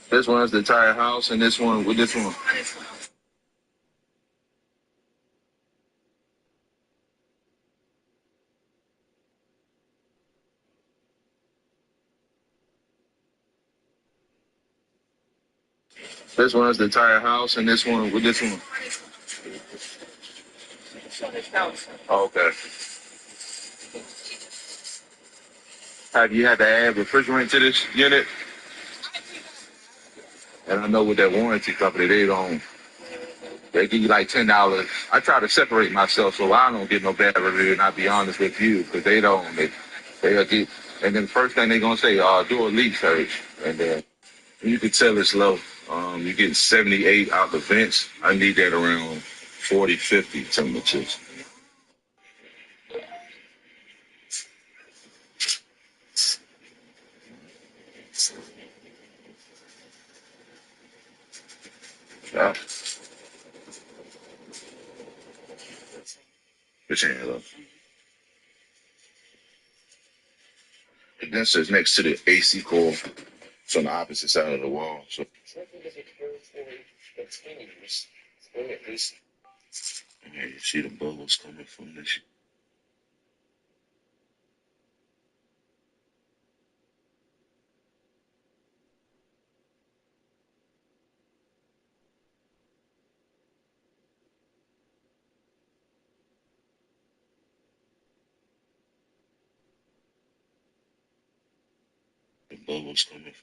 This one's the entire house, and this one with this one. This one's the entire house, and this one with this one. Oh, okay. Have you had to add refrigerant to this unit? And I know with that warranty company, they give you like $10. I try to separate myself so I don't get no bad review, and I'll be honest with you, because they'll get, and then the first thing they're going to say, do a leak search. And then you can tell it's low. You're getting 78 out the vents. I need that around 40, 50 temperatures. Yeah. Put your hand up. The condenser is next to the AC coil. It's on the opposite side of the wall. So yeah, you see the bubbles coming from this. The bubbles coming.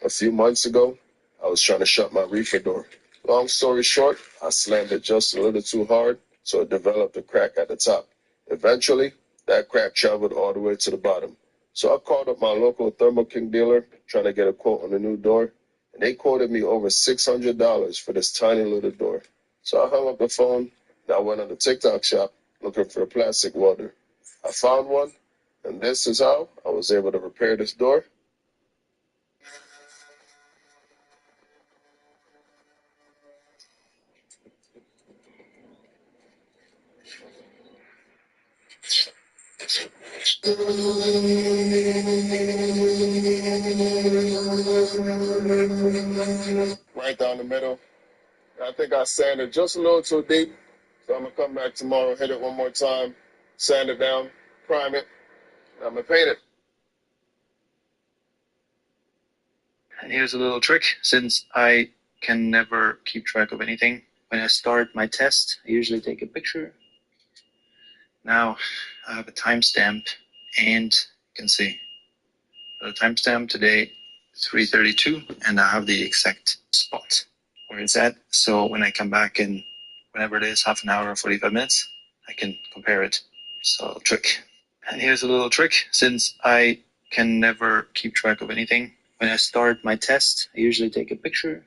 A few months ago, I was trying to shut my reefer door. Long story short, I slammed it just a little too hard, so it developed a crack at the top. Eventually, that crack traveled all the way to the bottom. So I called up my local Thermo King dealer, trying to get a quote on a new door, and they quoted me over $600 for this tiny little door. So I hung up the phone, and I went on the TikTok shop looking for a plastic welder. I found one, and this is how I was able to repair this door. Right down the middle. I think I sanded just a little too deep. So I'm gonna come back tomorrow, hit it one more time, sand it down, prime it, and I'm gonna paint it. And here's a little trick, since I can never keep track of anything. When I start my test, I usually take a picture. Now I have a timestamp, and you can see the timestamp today, 3:32, and I have the exact spot where it's at. So when I come back in, whenever it is, half an hour or 45 minutes, I can compare it. So trick. And here's a little trick, since I can never keep track of anything. When I start my test, I usually take a picture.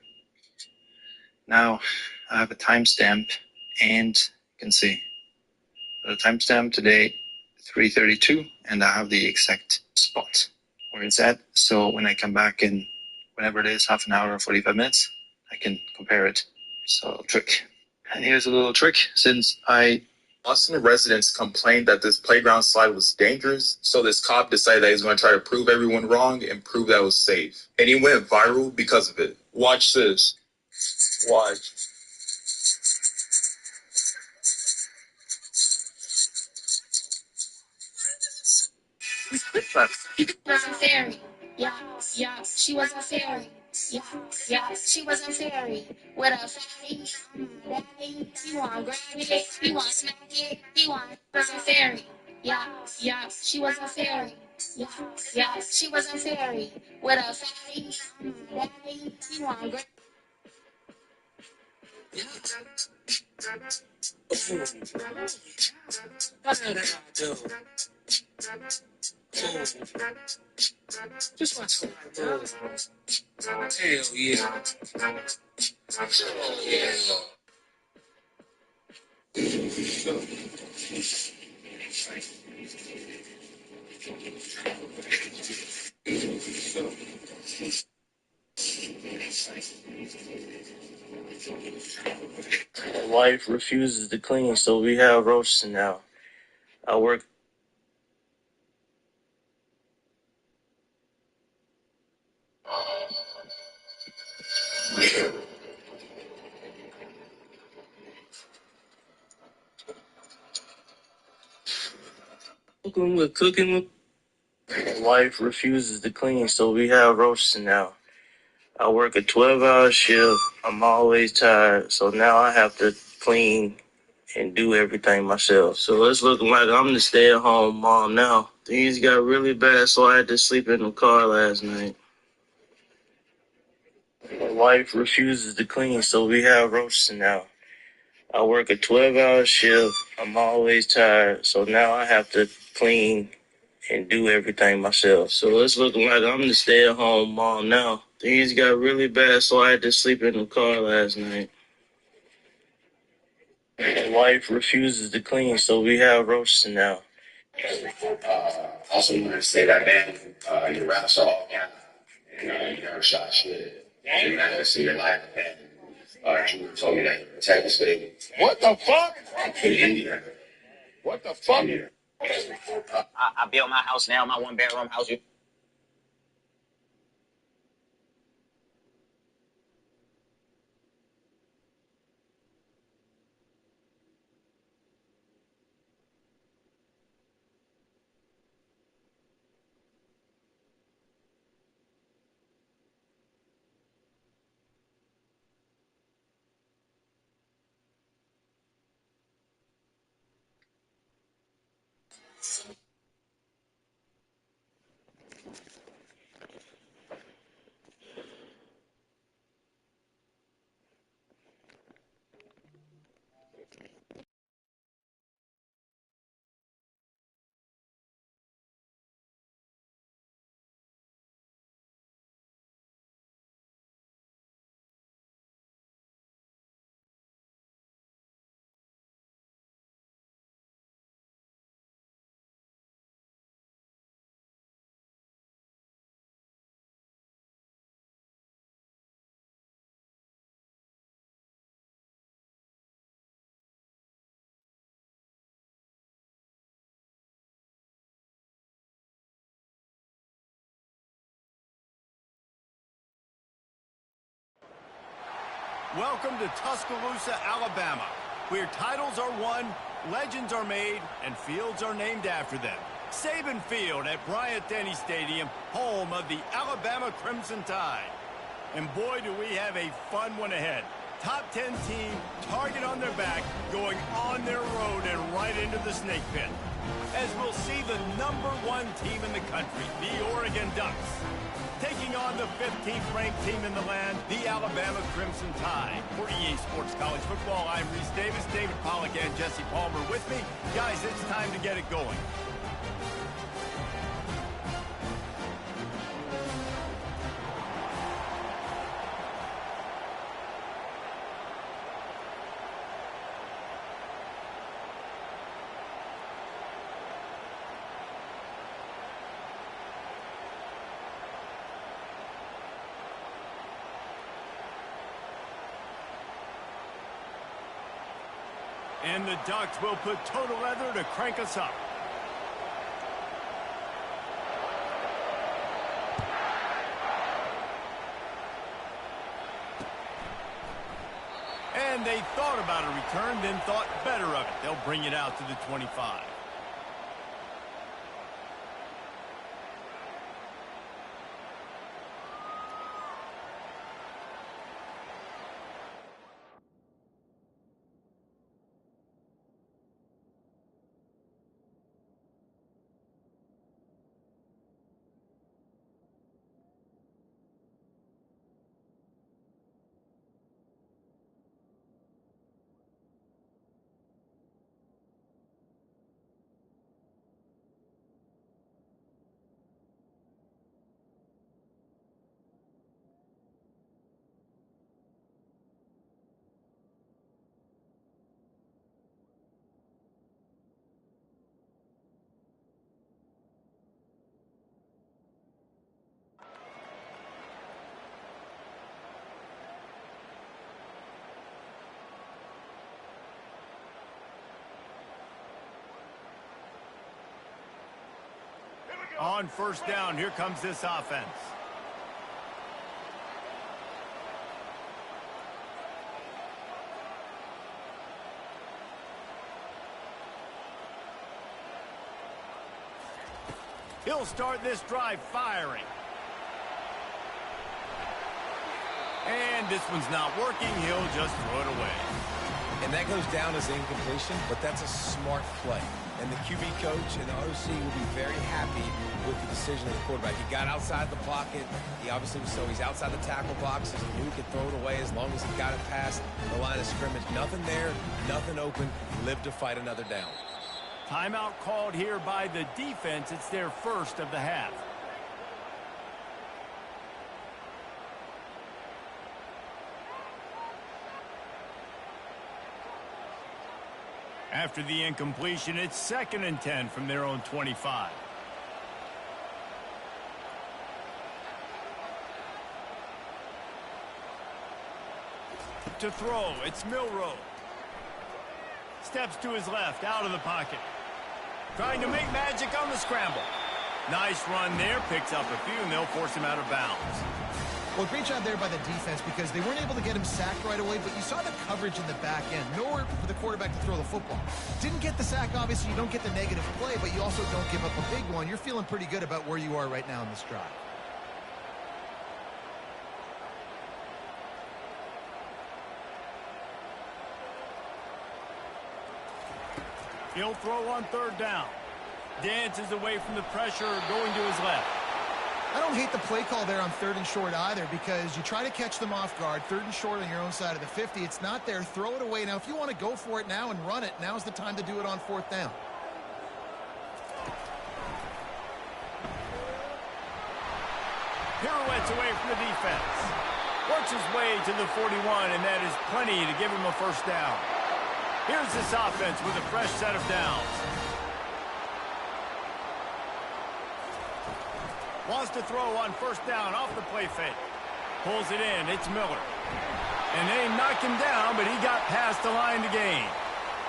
Now I have a timestamp, and you can see the timestamp today, 3:32, and I have the exact spot where it's at. So when I come back in, whenever it is, half an hour or 45 minutes, I can compare it. So trick. And here's a little trick, since Boston residents complained that this playground slide was dangerous, so this cop decided that he's going to try to prove everyone wrong and prove that it was safe. And he went viral because of it. Watch this. Watch. Was a fairy. Yeah, yeah, she was a fairy. Yeah, yeah, she was a fairy. With a fatty, daddy, he want grab it, he want smack it, he want was a fairy. Yeah, yeah, she was a fairy. Yeah, yeah, she was a fairy. With a fatty, daddy, he want grab. What did I do? Just watch what I do. Hell yeah. Hell yeah. My wife refuses to clean, so we have roaches now. I work We're cooking. My wife refuses to clean, so we have roasting now. I work a 12-hour shift. I'm always tired, so now I have to clean and do everything myself. So it's looking like I'm the stay-at-home mom now. Things got really bad, so I had to sleep in the car last night. My wife refuses to clean, so we have roasting now. I work a 12-hour shift. I'm always tired, so now I have to clean and do everything myself. So it's looking like I'm the stay-at-home mom now. Things got really bad, so I had to sleep in the car last night. My wife refuses to clean, so we have roasting now. Also, want to say that man, your rap song, and you never shot shit. And you're not gonna see your life. And Drew told me that you protect the state. What the fuck? In India. What the fuck? I built my house now, my one-bedroom house. Welcome to Tuscaloosa, Alabama, where titles are won, legends are made, and fields are named after them. Saban Field at Bryant-Denny Stadium, home of the Alabama Crimson Tide. And boy, do we have a fun one ahead. Top 10 team, target on their back, going on their road and right into the snake pit. As we'll see the #1 team in the country, the Oregon Ducks, taking on the 15th ranked team in the land, the Alabama Crimson Tide. For EA Sports College Football, I'm Reese Davis, David Pollack, and Jesse Palmer with me. Guys, it's time to get it going. And the Ducks will put total leather to crank us up. And they thought about a return, then thought better of it. They'll bring it out to the 25. On first down, here comes this offense. He'll start this drive firing. And this one's not working. He'll just throw it away. And that goes down as incompletion, but that's a smart play. And the QB coach and the OC will be very happy with the decision of the quarterback. He got outside the pocket. He obviously was he's outside the tackle boxes. He knew he could throw it away as long as he got it past the line of scrimmage. Nothing there, nothing open. Lived to fight another down. Timeout called here by the defense. It's their first of the half. After the incompletion, it's 2nd and 10 from their own 25. To throw, it's Milroe. Steps to his left, out of the pocket. Trying to make magic on the scramble. Nice run there, picks up a few, and they'll force him out of bounds. Well, great job there by the defense because they weren't able to get him sacked right away, but you saw the coverage in the back end. Nowhere for the quarterback to throw the football. Didn't get the sack, obviously. You don't get the negative play, but you also don't give up a big one. You're feeling pretty good about where you are right now in this drive. He'll throw on 3rd down. Dances away from the pressure, going to his left. I don't hate the play call there on 3rd and short either because you try to catch them off guard. 3rd and short on your own side of the 50. It's not there. Throw it away. Now, if you want to go for it now and run it, now's the time to do it on 4th down. Pirouettes away from the defense. Works his way to the 41, and that is plenty to give him a 1st down. Here's this offense with a fresh set of downs. Wants to throw on 1st down off the play fake. Pulls it in. It's Miller. And they knock him down, but he got past the line to gain.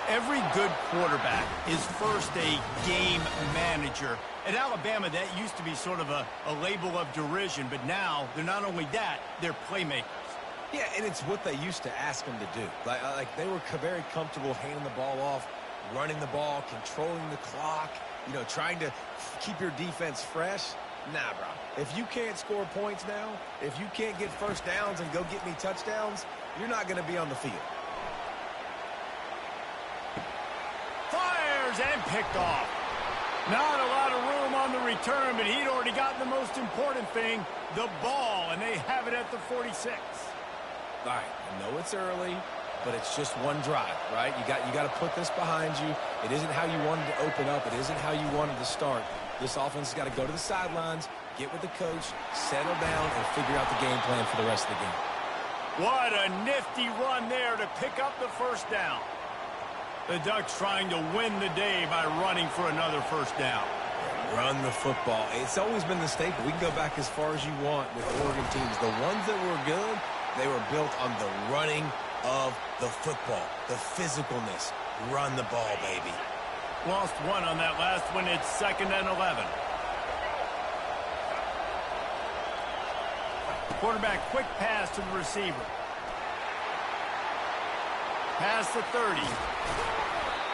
Every good quarterback is first a game manager. At Alabama, that used to be sort of a label of derision, but now they're not only that, they're playmakers. Yeah, and it's what they used to ask them to do. Like they were very comfortable handing the ball off, running the ball, controlling the clock, trying to keep your defense fresh. Nah, bro. If you can't score points now, if you can't get 1st downs and go get me touchdowns, you're not going to be on the field. Fires and picked off. Not a lot of room on the return, but he'd already gotten the most important thing, the ball, and they have it at the 46. All right, I know it's early, but it's just one drive, right? You got to put this behind you. It isn't how you wanted to open up. It isn't how you wanted to start. This offense has got to go to the sidelines, get with the coach, settle down, and figure out the game plan for the rest of the game. What a nifty run there to pick up the 1st down. The Ducks trying to win the day by running for another 1st down. Run the football. It's always been the staple. We can go back as far as you want with Oregon teams. The ones that were good, they were built on the running of the football, the physicalness. Run the ball, baby. Lost one on that last one. It's 2nd and 11. Quarterback quick pass to the receiver. Past the 30.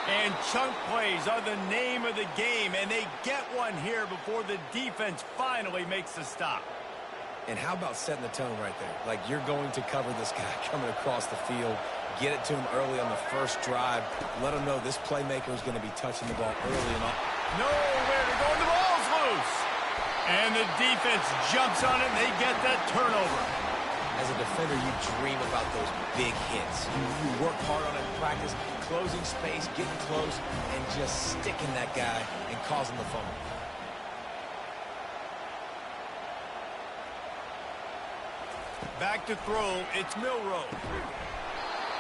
And chunk plays are the name of the game, and they get one here before the defense finally makes the stop. And how about setting the tone right there? Like, you're going to cover this guy coming across the field. Get it to him early on the 1st drive. Let him know this playmaker is going to be touching the ball early and often. Nowhere to go, and the ball's loose. And the defense jumps on it, and they get that turnover. As a defender, you dream about those big hits. You work hard on it in practice, closing space, getting close, and just sticking that guy and causing the fumble. Back to throw, it's Milroe.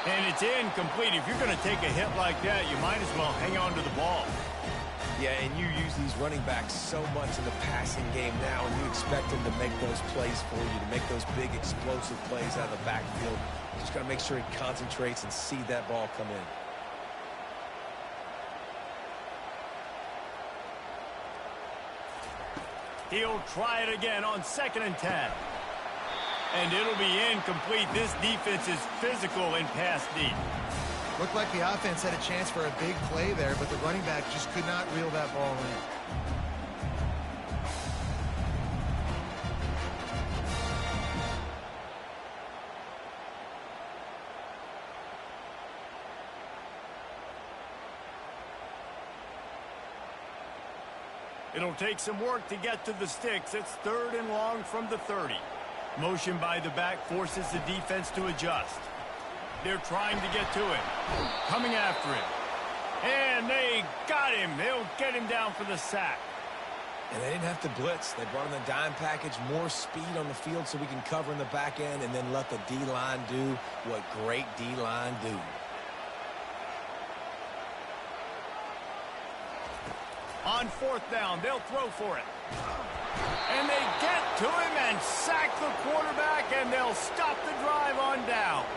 And it's incomplete. If you're going to take a hit like that, you might as well hang on to the ball. Yeah, and you use these running backs so much in the passing game now, and you expect them to make those plays for you, to make those big explosive plays out of the backfield. You just got to make sure he concentrates and see that ball come in. He'll try it again on 2nd and 10. And it'll be incomplete. This defense is physical and pass deep. Looked like the offense had a chance for a big play there, but the running back just could not reel that ball in. It'll take some work to get to the sticks. It's 3rd and long from the 30. Motion by the back forces the defense to adjust. They're trying to get to it. Coming after him. And they got him. They'll get him down for the sack. And they didn't have to blitz. They brought in the dime package, more speed on the field so we can cover in the back end and then let the D-line do what great D-line do. On 4th down, they'll throw for it. And they get to him and sack the quarterback, and they'll stop the drive on downs.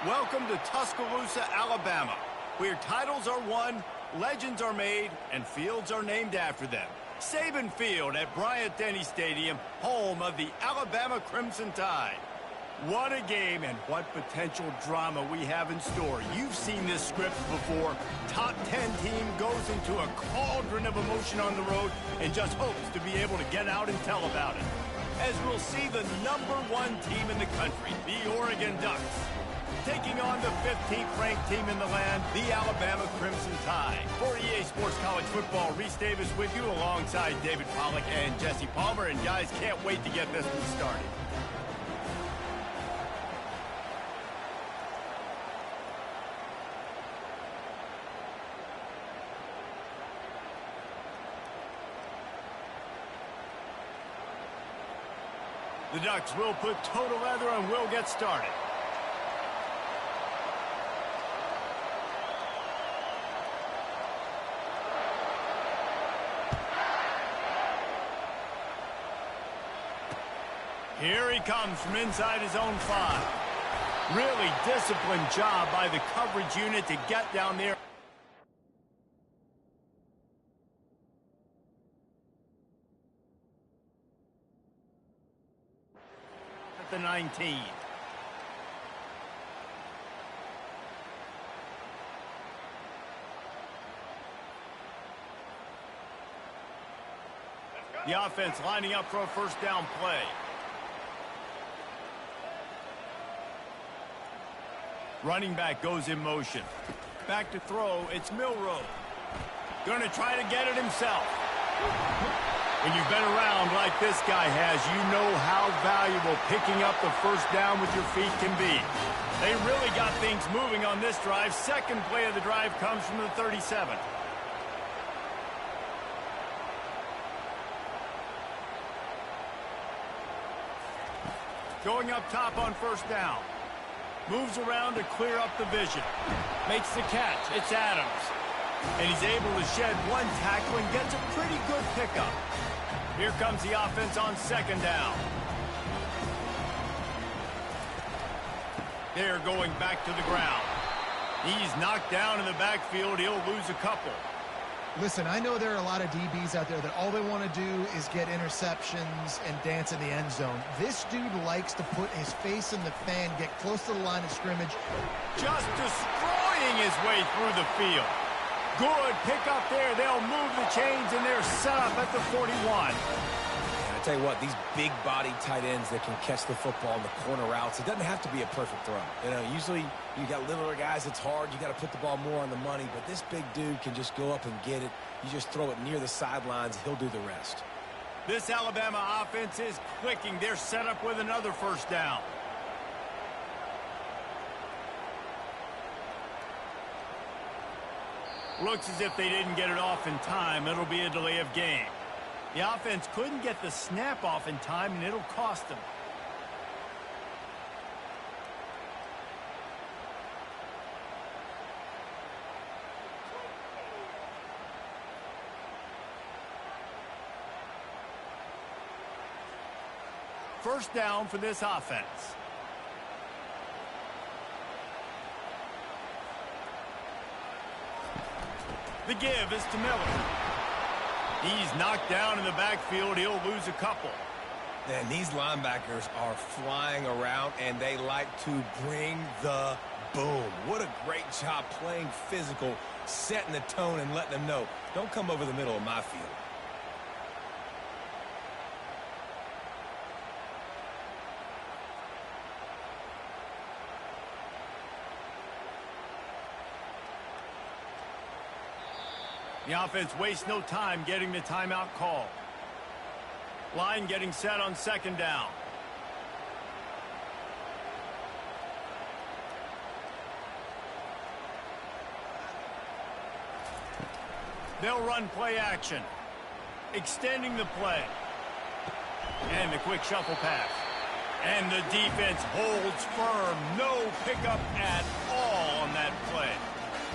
Welcome to Tuscaloosa, Alabama, where titles are won, legends are made, and fields are named after them. Saban Field at Bryant-Denny Stadium, home of the Alabama Crimson Tide. What a game and what potential drama we have in store. You've seen this script before. Top 10 team goes into a cauldron of emotion on the road and just hopes to be able to get out and tell about it. As we'll see the #1 team in the country, the Oregon Ducks, taking on the 15th ranked team in the land, the Alabama Crimson Tide. For EA Sports College Football, Reese Davis with you alongside David Pollack and Jesse Palmer. And guys, can't wait to get this one started. The Ducks will put total leather and will get started. Here he comes from inside his own 5. Really disciplined job by the coverage unit to get down there. At the 19. The offense lining up for a first down play. Running back goes in motion. Back to throw, it's Milroe. Gonna try to get it himself. When you've been around like this guy has, you know how valuable picking up the first down with your feet can be. They really got things moving on this drive. Second play of the drive comes from the 37. Going up top on first down. Moves around to clear up the vision. Makes the catch. It's Adams. And he's able to shed one tackle and gets a pretty good pickup. Here comes the offense on second down. They're going back to the ground. He's knocked down in the backfield. He'll lose a couple. Listen, I know there are a lot of DBs out there that all they want to do is get interceptions and dance in the end zone. This dude likes to put his face in the fan, get close to the line of scrimmage. Just destroying his way through the field. Good pick up there. They'll move the chains, and they're set up at the 41. I tell you what, these big-bodied tight ends that can catch the football in the corner routes, it doesn't have to be a perfect throw. You know, usually you got littler guys, it's hard. You got to put the ball more on the money, but this big dude can just go up and get it. You just throw it near the sidelines, he'll do the rest. This Alabama offense is clicking. They're set up with another first down. Looks as if they didn't get it off in time. It'll be a delay of game. The offense couldn't get the snap off in time, and it'll cost them. first down for this offense. The give is to Miller. He's knocked down in the backfield. He'll lose a couple. And these linebackers are flying around, and they like to bring the boom. What a great job playing physical, setting the tone and letting them know, don't come over the middle of my field. The offense wastes no time getting the timeout call. Line getting set on second down. They'll run play action. Extending the play. And the quick shuffle pass. And the defense holds firm. No pickup at all on that play.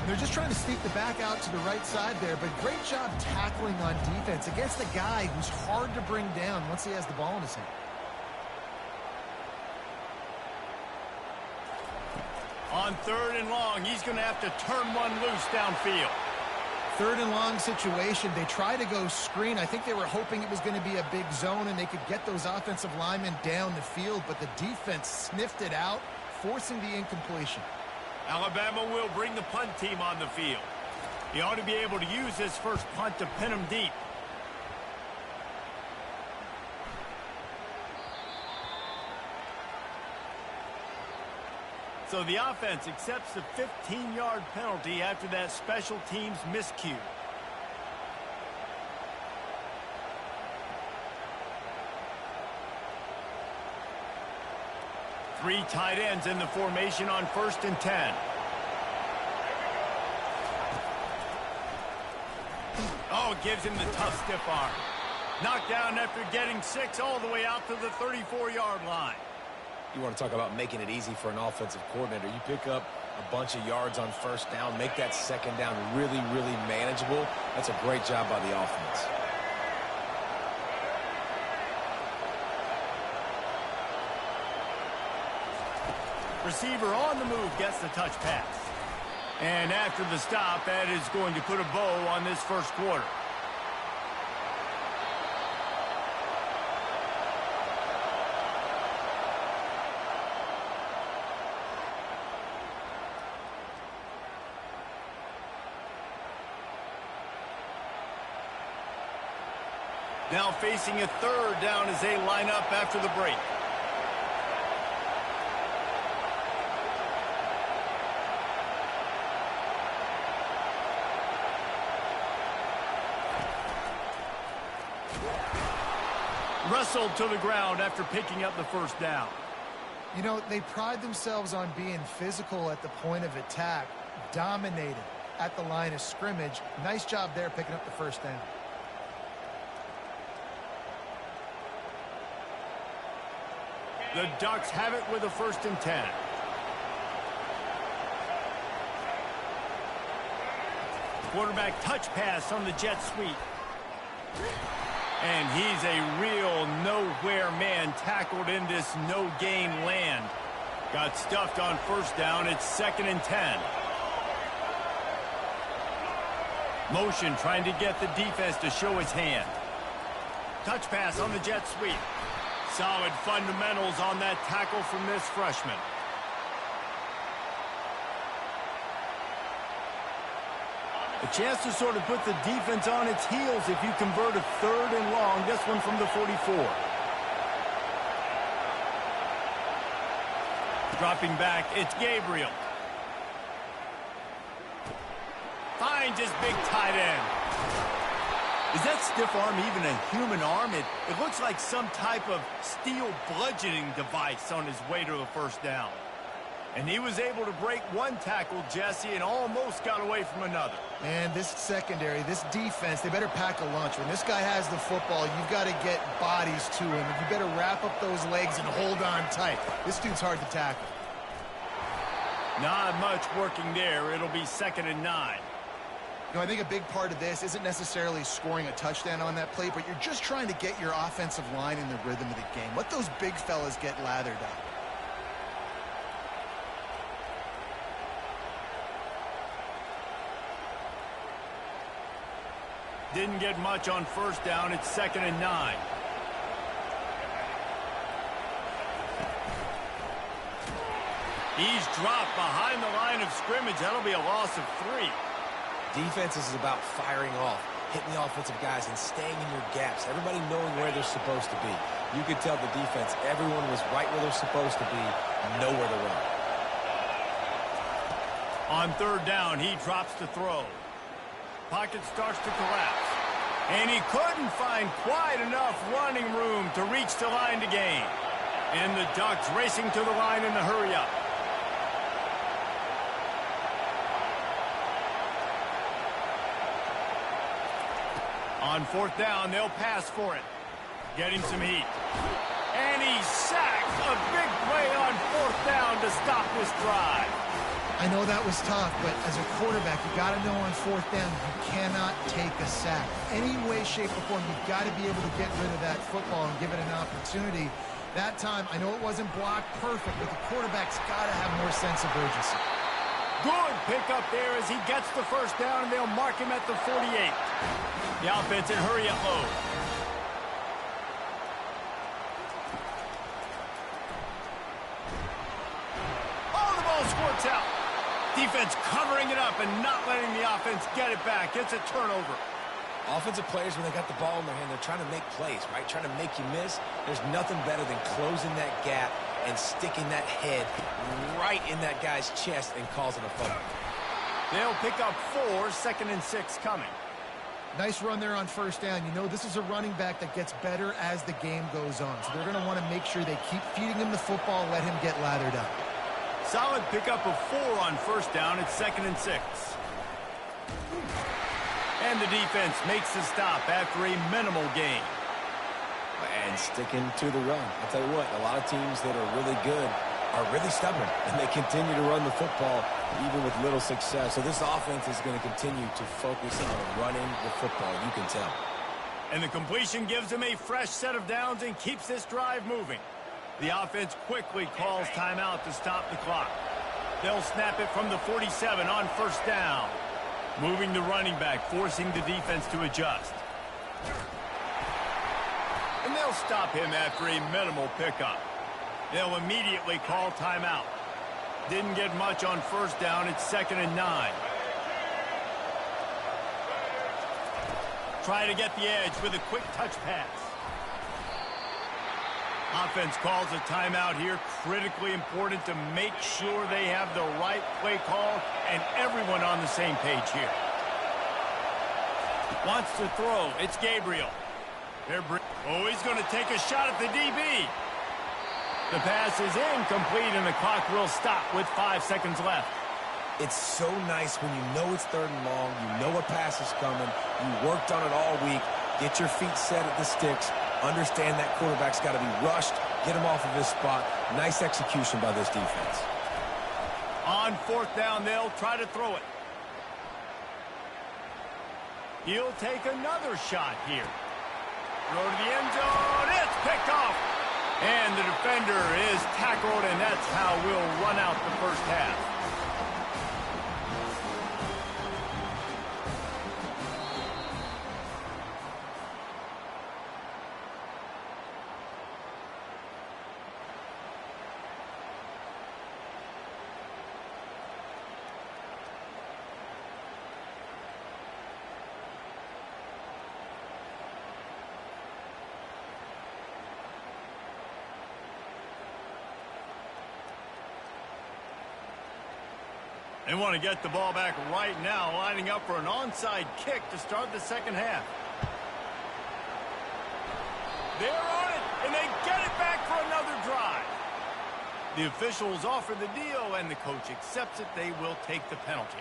They're just trying to sneak the back out to the right side there, but great job tackling on defense against a guy who's hard to bring down once he has the ball in his hand. On 3rd and long, he's going to have to turn one loose downfield. 3rd and long situation. They try to go screen. I think they were hoping it was going to be a big zone and they could get those offensive linemen down the field, but the defense sniffed it out, forcing the incompletion. Alabama will bring the punt team on the field. He ought to be able to use this first punt to pin them deep. So the offense accepts the 15-yard penalty after that special teams miscue. Three tight ends in the formation on 1st and 10. Oh, gives him the tough stiff arm. Knocked down after getting 6 all the way out to the 34-yard line. You want to talk about making it easy for an offensive coordinator. You pick up a bunch of yards on 1st down, make that 2nd down really, really manageable. That's a great job by the offense. Receiver on the move gets the touch pass. And after the stop, that is going to put a bow on this first quarter. Now facing a 3rd down as they line up after the break. Wrestled to the ground after picking up the 1st down. You know, they pride themselves on being physical at the point of attack, dominated at the line of scrimmage. Nice job there picking up the 1st down. The Ducks have it with a 1st and 10. Quarterback touch pass on the jet sweep. And he's a real nowhere man, tackled in this no-gain land. Got stuffed on 1st down. It's 2nd and 10. Motion trying to get the defense to show its hand. Touch pass on the jet sweep. Solid fundamentals on that tackle from this freshman. A chance to sort of put the defense on its heels if you convert a 3rd and long. This one from the 44. Dropping back, it's Gabriel. Finds his big tight end. Is that stiff arm even a human arm? It looks like some type of steel bludgeoning device on his way to a 1st down. And he was able to break one tackle, Jesse, and almost got away from another. Man, this secondary, this defense, they better pack a lunch. When this guy has the football, you've got to get bodies to him. You better wrap up those legs and hold on tight. This dude's hard to tackle. Not much working there. It'll be 2nd and 9. I think a big part of this isn't necessarily scoring a touchdown on that play, but you're just trying to get your offensive line in the rhythm of the game. Let those big fellas get lathered up. Didn't get much on first down. It's 2nd and 9. He's dropped behind the line of scrimmage. That'll be a loss of 3. Defense is about firing off, hitting the offensive guys, and staying in your gaps. Everybody knowing where they're supposed to be. You could tell the defense, everyone was right where they're supposed to be, nowhere to run. On 3rd down, he drops to throw. Pocket starts to collapse. And he couldn't find quite enough running room to reach the line to gain. And the Ducks racing to the line in the hurry-up. On 4th down, they'll pass for it. Getting some heat. And he sacks a big play on 4th down to stop this drive. I know that was tough, but as a quarterback, you got to know on 4th down, you cannot take a sack. Any way, shape, or form, you've got to be able to get rid of that football and give it an opportunity. That time, I know it wasn't blocked perfect, but the quarterback's got to have more sense of urgency. Good pickup there as he gets the 1st down, and they'll mark him at the 48. The offense in hurry-up mode. Oh, the ball squirts out. Defense covering it up and not letting the offense get it back. It's a turnover. Offensive players, when they got the ball in their hand, they're trying to make plays, right? Trying to make you miss. There's nothing better than closing that gap and sticking that head right in that guy's chest and causing a fumble. They'll pick up 4, 2nd and 6 coming. Nice run there on 1st down. You know, this is a running back that gets better as the game goes on. So they're going to want to make sure they keep feeding him the football, let him get lathered up. Solid pickup of 4 on 1st down. It's 2nd and 6. And the defense makes the stop after a minimal gain. And sticking to the run. I'll tell you what, a lot of teams that are really good are really stubborn, and they continue to run the football even with little success. So this offense is going to continue to focus on running the football, you can tell. And the completion gives them a fresh set of downs and keeps this drive moving. The offense quickly calls timeout to stop the clock. They'll snap it from the 47 on 1st down. Moving the running back, forcing the defense to adjust. And they'll stop him after a minimal pickup. They'll immediately call timeout. Didn't get much on 1st down. It's 2nd and 9. Try to get the edge with a quick touch pass. Offense calls a timeout here. Critically important to make sure they have the right play call and everyone on the same page here. Wants to throw. It's Gabriel. Oh, he's going to take a shot at the DB. The pass is incomplete, and the clock will stop with 5 seconds left. It's so nice when you know it's 3rd and long, you know a pass is coming, you worked on it all week, get your feet set at the sticks, understand that quarterback's got to be rushed, get him off of his spot. Nice execution by this defense. On 4th down, they'll try to throw it. He'll take another shot here. Throw to the end zone. It's picked off. And the defender is tackled, and that's how we'll run out the 1st half. They want to get the ball back right now, lining up for an onside kick to start the 2nd half. They're on it, and they get it back for another drive. The officials offer the deal, and the coach accepts it. They will take the penalty.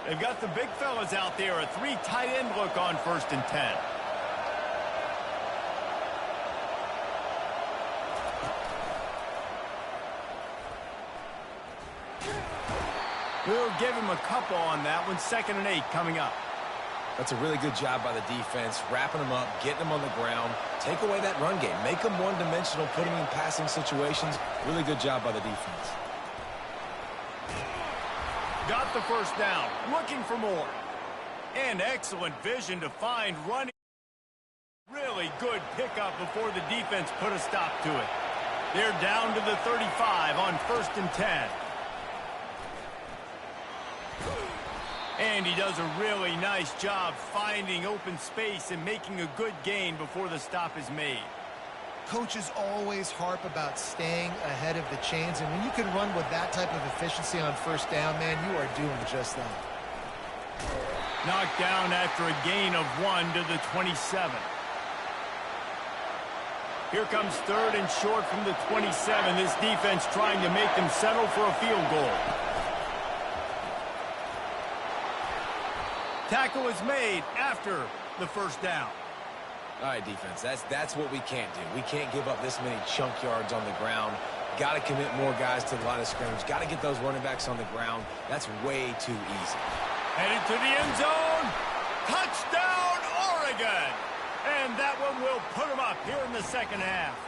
They've got the big fellas out there. A 3 tight end look on 1st and 10. We'll give him a couple on that one. 2nd and 8 coming up. That's a really good job by the defense, wrapping them up, getting them on the ground. Take away that run game. Make them one-dimensional, put them in passing situations. Really good job by the defense. Got the 1st down. Looking for more. And excellent vision to find running. Really good pickup before the defense put a stop to it. They're down to the 35 on 1st and 10. And he does a really nice job finding open space and making a good gain before the stop is made. Coaches always harp about staying ahead of the chains, and when you can run with that type of efficiency on 1st down, man, you are doing just that. Knocked down after a gain of 1 to the 27. Here comes 3rd and short from the 27. This defense trying to make them settle for a field goal. Tackle is made after the 1st down. All right, defense, that's what we can't do. We can't give up this many chunk yards on the ground. Got to commit more guys to the line of scrimmage. Got to get those running backs on the ground. That's way too easy. Headed to the end zone. Touchdown, Oregon. And that one will put them up here in the 2nd half.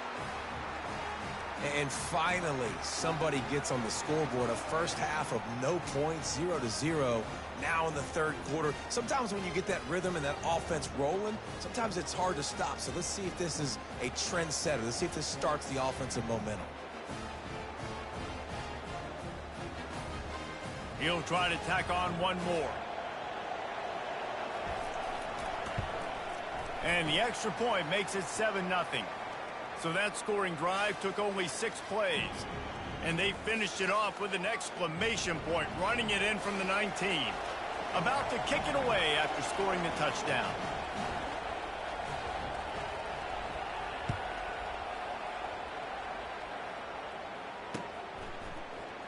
And finally, somebody gets on the scoreboard. A 1st half of no points, 0-0. Now in the 3rd quarter. Sometimes when you get that rhythm and that offense rolling, sometimes it's hard to stop. So let's see if this is a trendsetter. Let's see if this starts the offensive momentum. He'll try to tack on one more. And the extra point makes it 7-0. So that scoring drive took only 6 plays. And they finished it off with an exclamation point, running it in from the 19. About to kick it away after scoring the touchdown.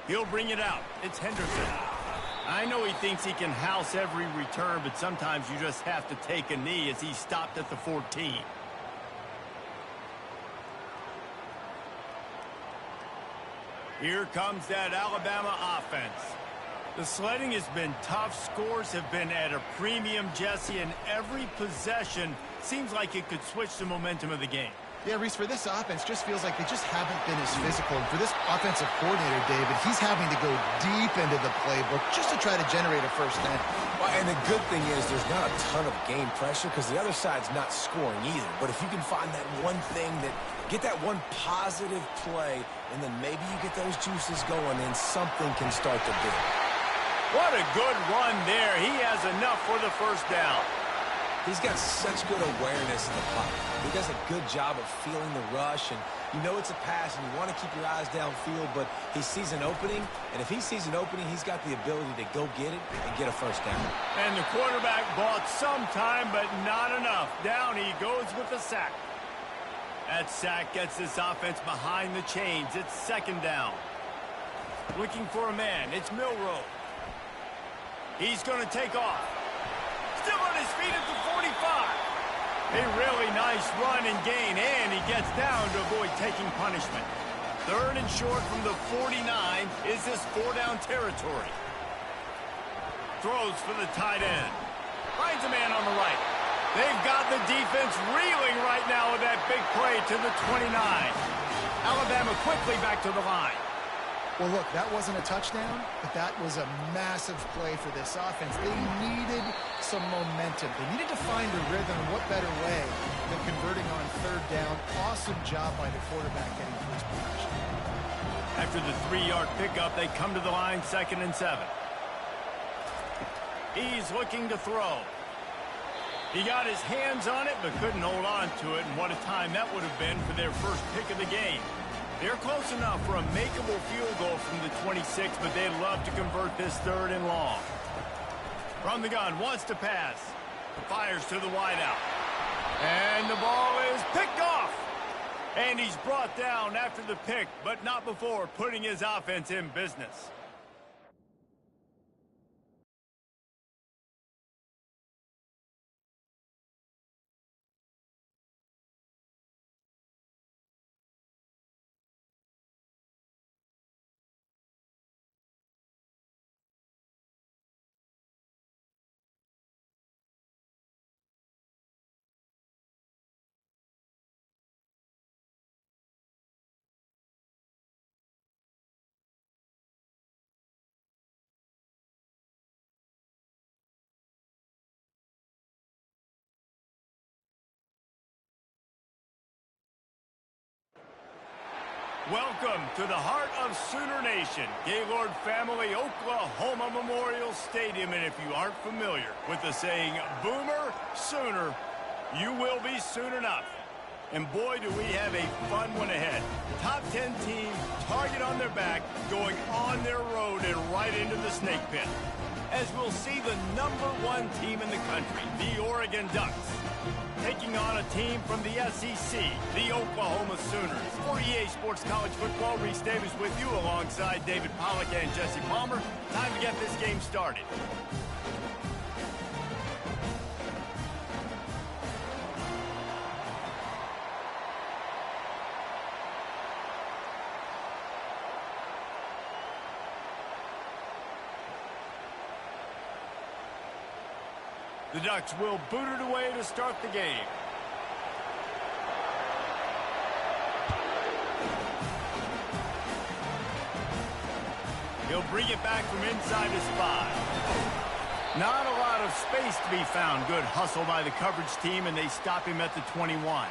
He'll bring it out. It's Henderson. I know he thinks he can house every return, but sometimes you just have to take a knee as he stopped at the 14. Here comes that Alabama offense. The sledding has been tough. Scores have been at a premium, Jesse, and every possession seems like it could switch the momentum of the game. Yeah, Reese, for this offense, just feels like they just haven't been as physical. And for this offensive coordinator, David, he's having to go deep into the playbook just to try to generate a 1st down. Well, and the good thing is there's not a ton of game pressure because the other side's not scoring either. But if you can find that one thing that get that one positive play, and then maybe you get those juices going, and something can start to build. What a good run there. He has enough for the 1st down. He's got such good awareness in the pocket. He does a good job of feeling the rush, and you know it's a pass, and you want to keep your eyes downfield, but he sees an opening, and if he sees an opening, he's got the ability to go get it and get a 1st down. And the quarterback bought some time, but not enough. Down he goes with the sack. That sack gets this offense behind the chains. It's 2nd down. Looking for a man. It's Milroe. He's going to take off. Still on his feet at the 45. A really nice run and gain, and he gets down to avoid taking punishment. 3rd and short from the 49. Is this 4-down territory? Throws for the tight end. Finds a man on the right. They've got the defense reeling right now with that big play to the 29. Alabama quickly back to the line. Well, look, that wasn't a touchdown, but that was a massive play for this offense. They needed some momentum. They needed to find a rhythm, and what better way than converting on 3rd down. Awesome job by the quarterback getting to his position. After the 3-yard pickup, they come to the line, 2nd and 7. He's looking to throw. He got his hands on it, but couldn't hold on to it, and what a time that would have been for their first pick of the game. They're close enough for a makeable field goal from the 26, but they'd love to convert this 3rd and long. From the gun, wants to pass. Fires to the wideout. And the ball is picked off. And he's brought down after the pick, but not before putting his offense in business. Welcome to the heart of Sooner Nation, Gaylord Family Oklahoma Memorial Stadium. And if you aren't familiar with the saying, Boomer Sooner, you will be soon enough. And boy, do we have a fun one ahead. Top 10 team, target on their back, going on their road and right into the snake pit. As we'll see the #1 team in the country, the Oregon Ducks, taking on a team from the SEC, the Oklahoma Sooners. For EA Sports College Football, Reese Davis with you alongside David Pollack and Jesse Palmer. Time to get this game started. The Ducks will boot it away to start the game. He'll bring it back from inside his 5. Not a lot of space to be found. Good hustle by the coverage team, and they stop him at the 21.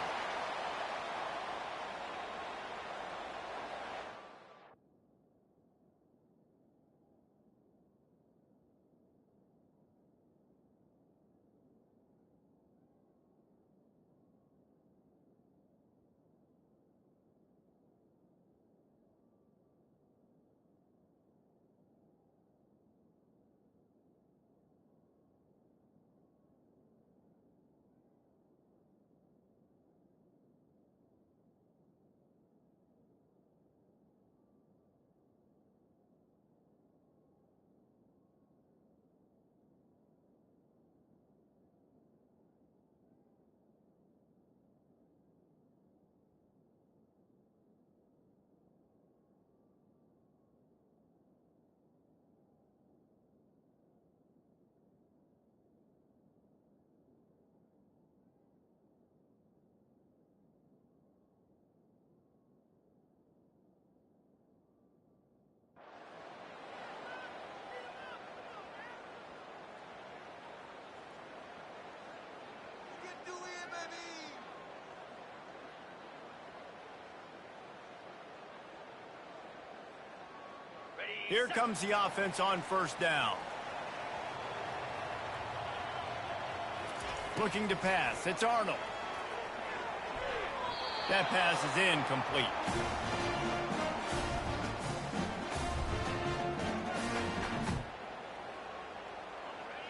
Here comes the offense on first down. Looking to pass. It's Arnold. That pass is incomplete.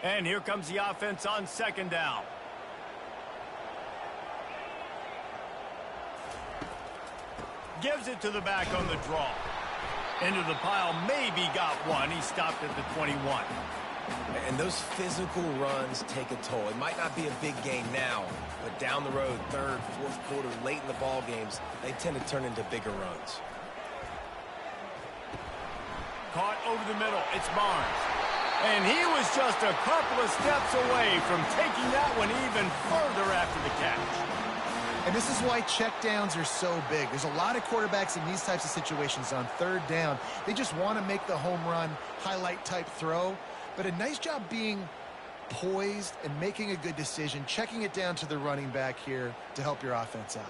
And here comes the offense on second down. Gives it to the back on the draw. Into the pile, maybe got one. He stopped at the 21. And those physical runs take a toll. It might not be a big game now, but down the road, third, fourth quarter, late in the ball games, they tend to turn into bigger runs. Caught over the middle. It's Barnes. And he was just a couple of steps away from taking that one even further after the catch. And this is why checkdowns are so big. There's a lot of quarterbacks in these types of situations on third down. They just want to make the home run, highlight type throw. But a nice job being poised and making a good decision, checking it down to the running back here to help your offense out.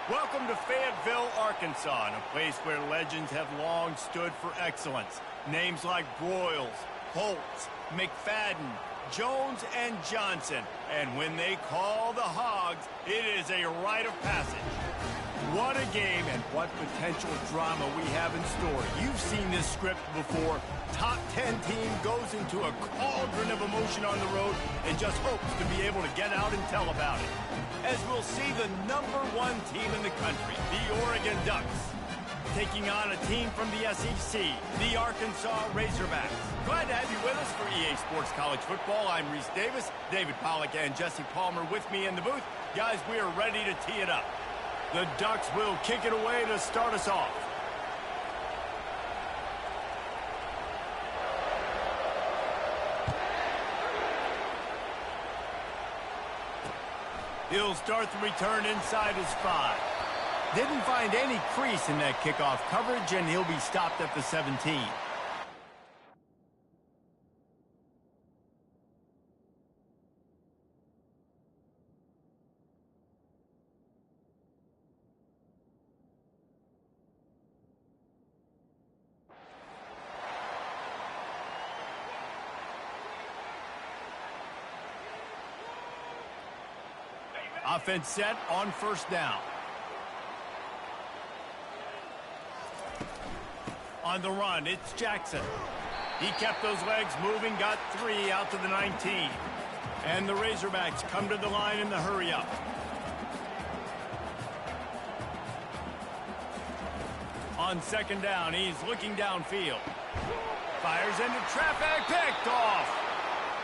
Welcome to Fayetteville, Arkansas, and a place where legends have long stood for excellence. Names like Broyles, Holtz, McFadden, Jones, and Johnson. And when they call the Hogs, it is a rite of passage. What a game and what potential drama we have in store. You've seen this script before. Top 10 team goes into a cauldron of emotion on the road and just hopes to be able to get out and tell about it. As we'll see the #1 team in the country, the Oregon Ducks, taking on a team from the SEC, the Arkansas Razorbacks. Glad to have you with us for EA Sports College Football. I'm Reese Davis, David Pollack and Jesse Palmer with me in the booth. Guys, we are ready to tee it up. The Ducks will kick it away to start us off. He'll start the return inside his 5. Didn't find any crease in that kickoff coverage, and he'll be stopped at the 17. Offense set on first down. On the run, it's Jackson. He kept those legs moving, got 3 out to the 19. And the Razorbacks come to the line in the hurry-up. On second down, he's looking downfield. Fires into traffic, picked off.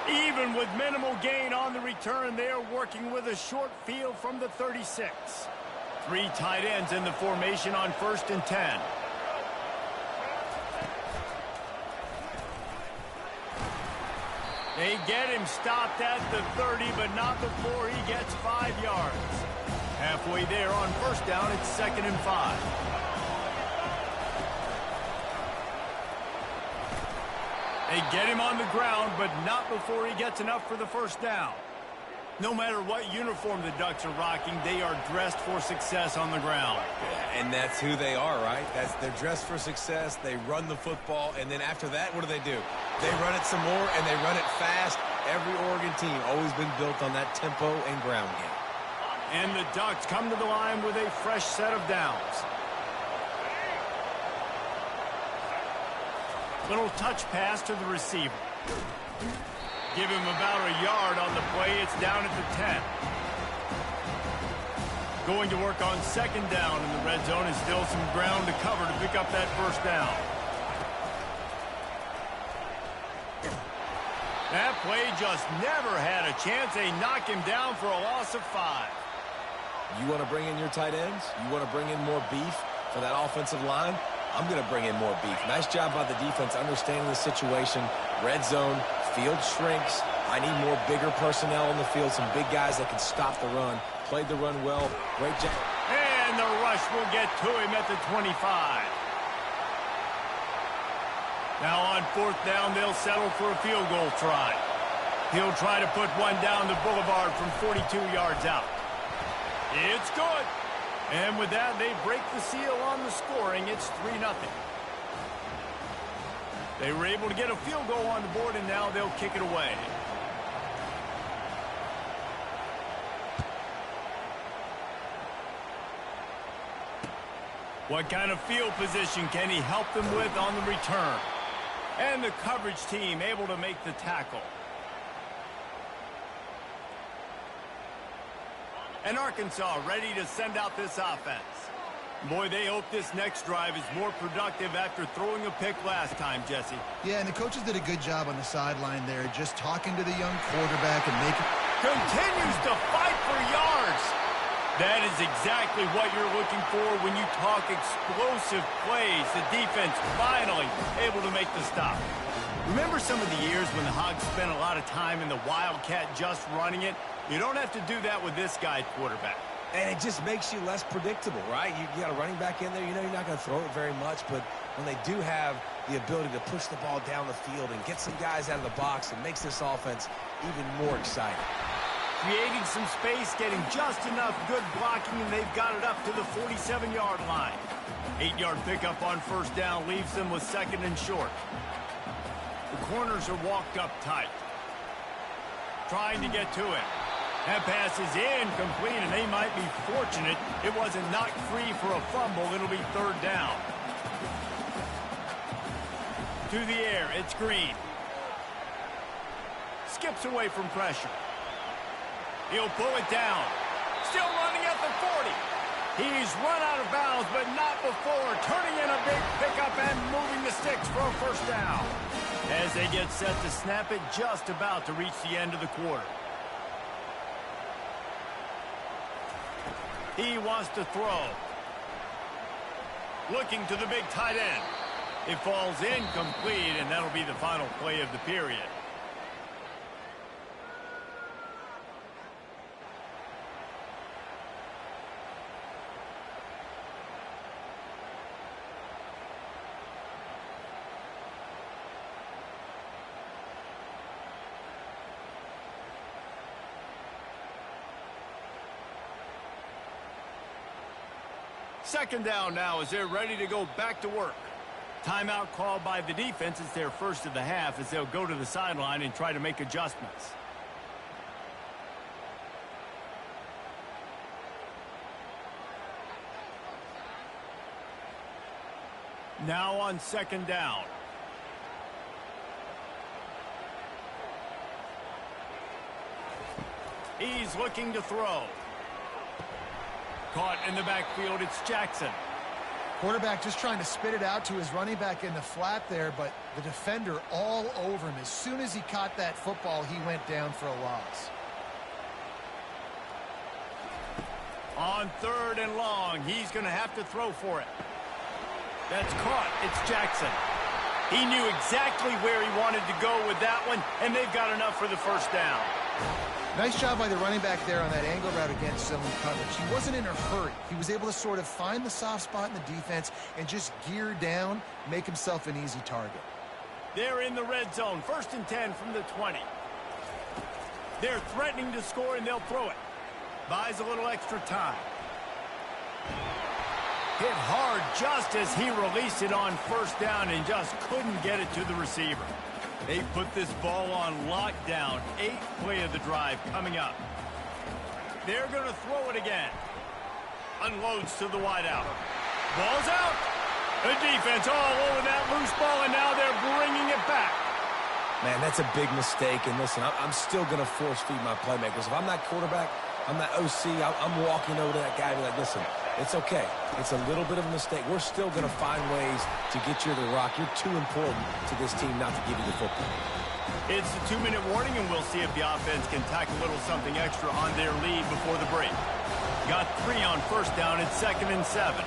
Even with minimal gain on the return, they're working with a short field from the 36. 3 tight ends in the formation on 1st and 10. They get him stopped at the 30, but not before he gets 5 yards. Halfway there on first down, it's 2nd and 5. They get him on the ground, but not before he gets enough for the first down. No matter what uniform the Ducks are rocking, they are dressed for success on the ground. Yeah, and that's who they are, right? They're dressed for success. They run the football, and then after that, what do? They run it some more, and they run it fast. Every Oregon team always been built on that tempo and ground game. And the Ducks come to the line with a fresh set of downs. Little touch pass to the receiver. Give him about a yard on the play. It's down at the 10. Going to work on second down in the red zone is still some ground to cover to pick up that first down. That play just never had a chance. They knock him down for a loss of 5. You want to bring in your tight ends? You want to bring in more beef for that offensive line? I'm going to bring in more beef. Nice job by the defense understanding the situation. Red zone, field shrinks. I need more bigger personnel on the field, some big guys that can stop the run. Played the run well. Great job. And the rush will get to him at the 25. Now on 4th down, they'll settle for a field goal try. He'll try to put one down the boulevard from 42 yards out. It's good. And with that, they break the seal on the scoring. It's 3-0. They were able to get a field goal on the board, and now they'll kick it away. What kind of field position can he help them with on the return? And the coverage team able to make the tackle. And Arkansas ready to send out this offense. Boy, they hope this next drive is more productive after throwing a pick last time, Jesse. Yeah, and the coaches did a good job on the sideline there, just talking to the young quarterback and making... Continues to fight for yards. That is exactly what you're looking for when you talk explosive plays. The defense finally able to make the stop. Remember some of the years when the Hogs spent a lot of time in the Wildcat just running it? You don't have to do that with this guy quarterback. And it just makes you less predictable, right? You got a running back in there. You know you're not going to throw it very much, but when they do have the ability to push the ball down the field and get some guys out of the box, it makes this offense even more exciting. Creating some space, getting just enough good blocking, and they've got it up to the 47-yard line. 8-yard pickup on first down leaves them with 2nd and short. The corners are walked up tight. Trying to get to him. That pass is incomplete, and they might be fortunate it wasn't knocked free for a fumble. It'll be third down. To the air, it's Green. Skips away from pressure. He'll pull it down. Still running at the 40. He's run out of bounds, but not before. Turning in a big pickup and moving the sticks for a first down. As they get set to snap it, just about to reach the end of the quarter. He wants to throw. Looking to the big tight end. It falls incomplete, and that'll be the final play of the period. Second down now as they're ready to go back to work. Timeout called by the defense. It's their first of the half as they'll go to the sideline and try to make adjustments. Now on second down. He's looking to throw. Caught in the backfield, it's Jackson. Quarterback just trying to spit it out to his running back in the flat there, but the defender all over him. As soon as he caught that football, he went down for a loss. On third and long, he's going to have to throw for it. That's caught. It's Jackson. He knew exactly where he wanted to go with that one, and they've got enough for the first down. Nice job by the running back there on that angle route against zone coverage. He wasn't in a hurry. He was able to sort of find the soft spot in the defense and just gear down, make himself an easy target. They're in the red zone. First and 10 from the 20. They're threatening to score, and they'll throw it. Buys a little extra time. Hit hard just as he released it on first down and just couldn't get it to the receiver. They put this ball on lockdown. 8th play of the drive coming up. They're going to throw it again. Unloads to the wideout. Ball's out. The defense all over that loose ball, and now they're bringing it back. Man, that's a big mistake. And listen, I'm still going to force feed my playmakers. If I'm that quarterback, I'm that OC, I'm walking over to that guy and be like, listen, it's okay. It's a little bit of a mistake. We're still going to find ways to get you to the rock. You're too important to this team not to give you the football. It's a 2-minute warning, and we'll see if the offense can tack a little something extra on their lead before the break. Got 3 on first down. It's 2nd and 7.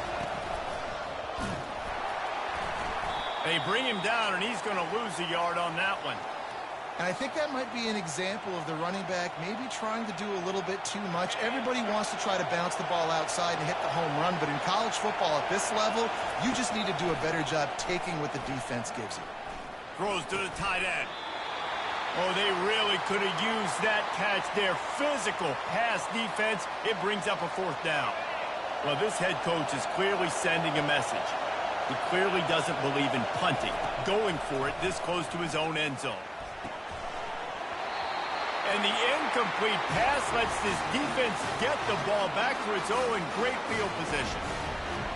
They bring him down, and he's going to lose a yard on that one. And I think that might be an example of the running back maybe trying to do a little bit too much. Everybody wants to try to bounce the ball outside and hit the home run, but in college football at this level, you just need to do a better job taking what the defense gives you. Throws to the tight end. Oh, they really could have used that catch there. Physical pass defense. It brings up a 4th down. Well, this head coach is clearly sending a message. He clearly doesn't believe in punting, going for it this close to his own end zone. And the incomplete pass lets this defense get the ball back to its own great field position.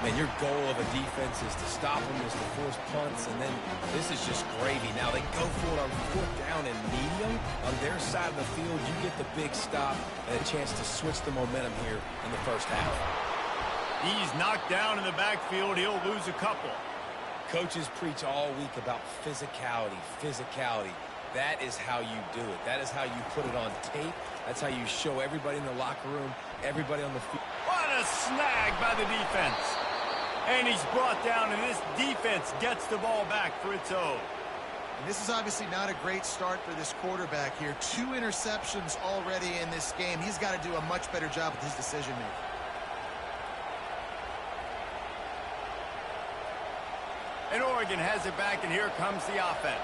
Man, your goal of a defense is to stop them, is to force punts, and then this is just gravy. Now they go for it on 4th down and medium. On their side of the field, you get the big stop and a chance to switch the momentum here in the first half. He's knocked down in the backfield. He'll lose a couple. Coaches preach all week about physicality, physicality. That is how you do it. That is how you put it on tape. That's how you show everybody in the locker room, everybody on the field. What a snag by the defense. And he's brought down, and this defense gets the ball back for its own. And this is obviously not a great start for this quarterback here. 2 interceptions already in this game. He's got to do a much better job with his decision-making. And Oregon has it back, and here comes the offense.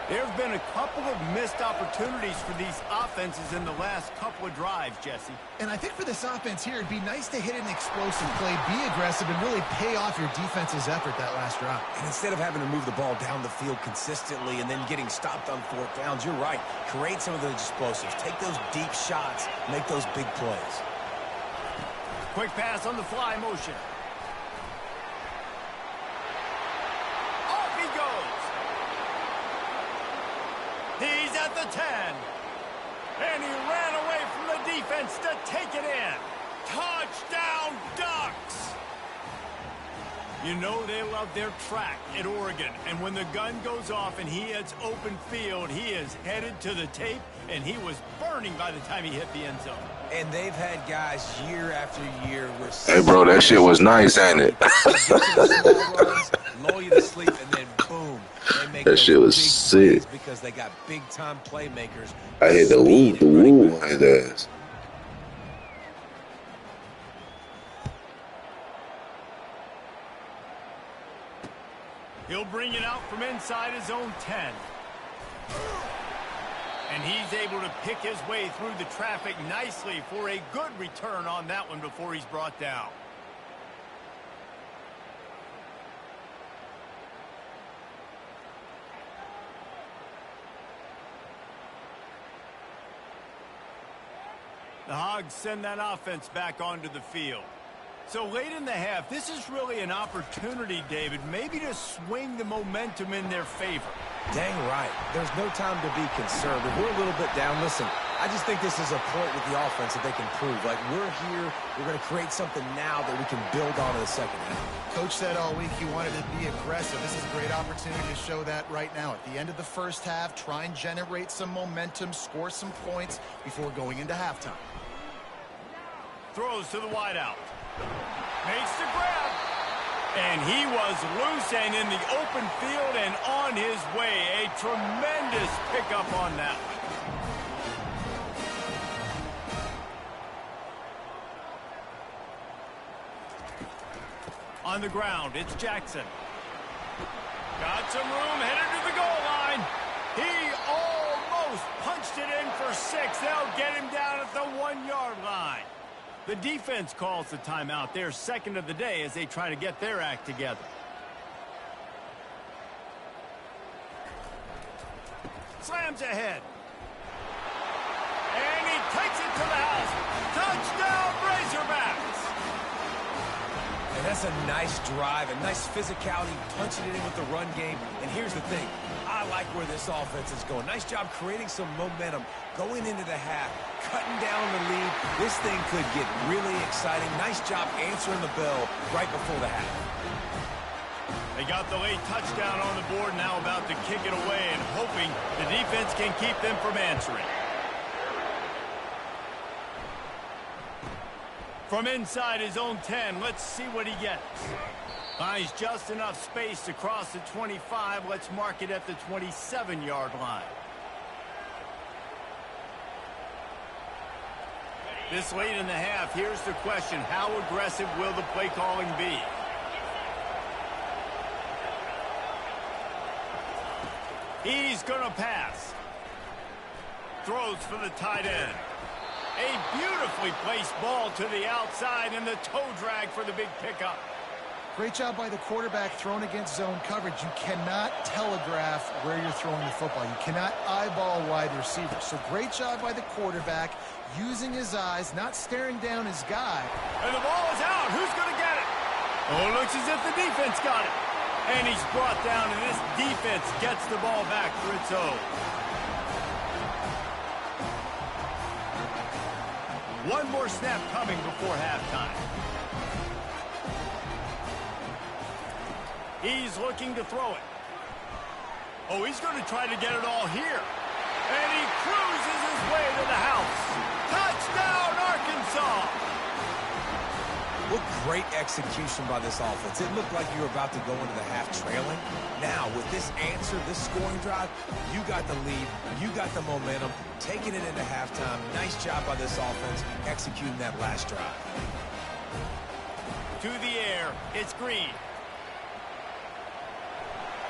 There have been a couple of missed opportunities for these offenses in the last couple of drives, Jesse. And I think for this offense here, it'd be nice to hit an explosive play, be aggressive, and really pay off your defense's effort that last drive. And instead of having to move the ball down the field consistently and then getting stopped on fourth downs, you're right. Create some of those explosives. Take those deep shots. Make those big plays. Quick pass on the fly motion. Off he goes. He's at the 10. And he ran away from the defense to take it in. Touchdown, Ducks! You know they love their track at Oregon. And when the gun goes off and he hits open field, he is headed to the tape, and he was burning by the time he hit the end zone. And they've had guys year after year where... Hey, bro, that shit was nice, ain't it? Lull you to sleep, and then boom. They make That shit was sick. because they got big-time playmakers. I hit the woo on his ass. He'll bring it out from inside his own 10. And he's able to pick his way through the traffic nicely for a good return on that one before he's brought down. The Hogs send that offense back onto the field. So late in the half, this is really an opportunity, David, maybe to swing the momentum in their favor. Dang right. There's no time to be concerned. If we're a little bit down, listen, I just think this is a point with the offense that they can prove. Like, we're here, we're going to create something now that we can build on in the second half. Coach said all week he wanted to be aggressive. This is a great opportunity to show that right now. At the end of the first half, try and generate some momentum, score some points before going into halftime. Throws to the wideout. Makes the grab. And he was loose and in the open field and on his way. A tremendous pickup on that one. On the ground, it's Jackson. Got some room, headed to the goal line. He almost punched it in for 6. They'll get him down at the 1-yard line. The defense calls the timeout, their second of the day, as they try to get their act together. Slams ahead. And he takes it to the house. Touchdown, Razorbacks! And that's a nice drive, a nice physicality, punching it in with the run game. And here's the thing. I like where this offense is going. Nice job creating some momentum, going into the half, cutting down the lead. This thing could get really exciting. Nice job answering the bell right before the half. They got the late touchdown on the board, now about to kick it away and hoping the defense can keep them from answering. From inside his own 10, let's see what he gets. Finds just enough space to cross the 25. Let's mark it at the 27-yard line. This late in the half, here's the question. How aggressive will the play calling be? He's going to pass. Throws for the tight end. A beautifully placed ball to the outside and the toe drag for the big pickup. Great job by the quarterback thrown against zone coverage. You cannot telegraph where you're throwing the football. You cannot eyeball wide receiver. So great job by the quarterback using his eyes, not staring down his guy. And the ball is out. Who's going to get it? Oh, it looks as if the defense got it. And he's brought down, and this defense gets the ball back for its own. One more snap coming before halftime. He's looking to throw it. Oh, he's going to try to get it all here. And he cruises his way to the house. Touchdown, Arkansas! What great execution by this offense. It looked like you were about to go into the half trailing. Now, with this answer, this scoring drive, you got the lead, you got the momentum, taking it into halftime. Nice job by this offense executing that last drive. To the air, it's Green.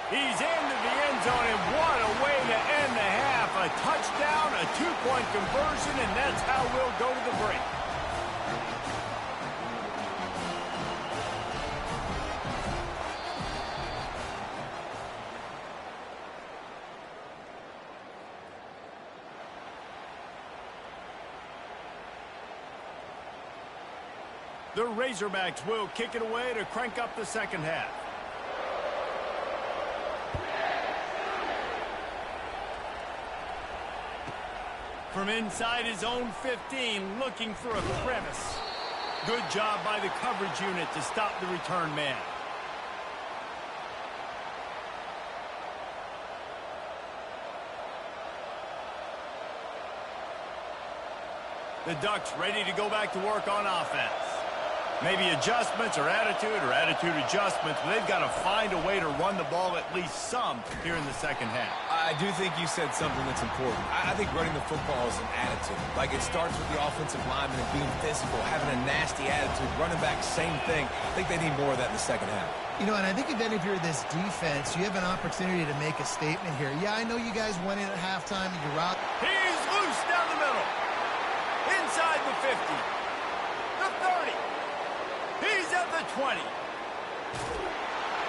He's into the end zone, and what a way to end the half. A touchdown, a two-point conversion, and that's how we'll go to the break. The Razorbacks will kick it away to crank up the second half. From inside his own 15, looking for a crevice. Good job by the coverage unit to stop the return man. The Ducks ready to go back to work on offense. Maybe adjustments or attitude adjustments, but they've got to find a way to run the ball at least some here in the second half. I do think you said something that's important. I think running the football is an attitude. Like, it starts with the offensive lineman and being physical, having a nasty attitude. Running back, same thing. I think they need more of that in the second half. You know, and I think if you're this defense, you have an opportunity to make a statement here. Yeah, I know you guys went in at halftime and you're out. He's loose down the middle. Inside the 50. The 30. He's at the 20.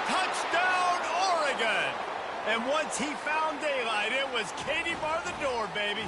Touchdown, Oregon. And once he found daylight, it was Katie bar the door, baby.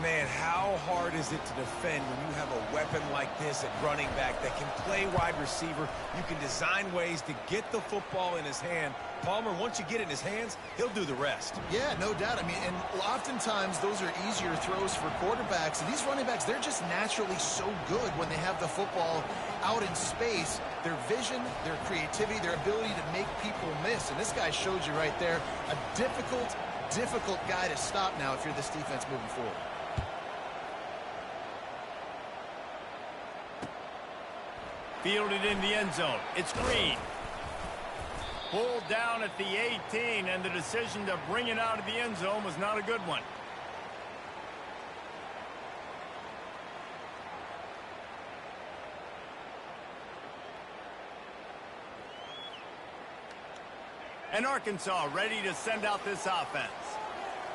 Man, how hard is it to defend when you have a weapon like this at running back that can play wide receiver? You can design ways to get the football in his hand. Palmer, once you get it in his hands, he'll do the rest. Yeah, no doubt. I mean, and oftentimes those are easier throws for quarterbacks. And these running backs, they're just naturally so good when they have the football out in space. Their vision, their creativity, their ability to make people miss. And this guy showed you right there a difficult guy to stop now if you're this defense moving forward. Fielded in the end zone. It's Green. Pulled down at the 18, and the decision to bring it out of the end zone was not a good one. And Arkansas ready to send out this offense.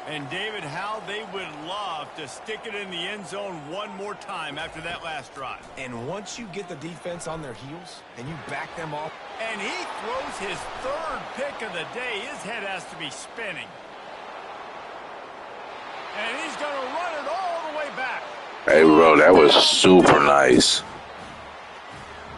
And David, how they would love to stick it in the end zone one more time after that last drive. And once you get the defense on their heels and you back them off. And he throws his third pick of the day. His head has to be spinning. And he's going to run it all the way back. Hey, bro, that was super nice.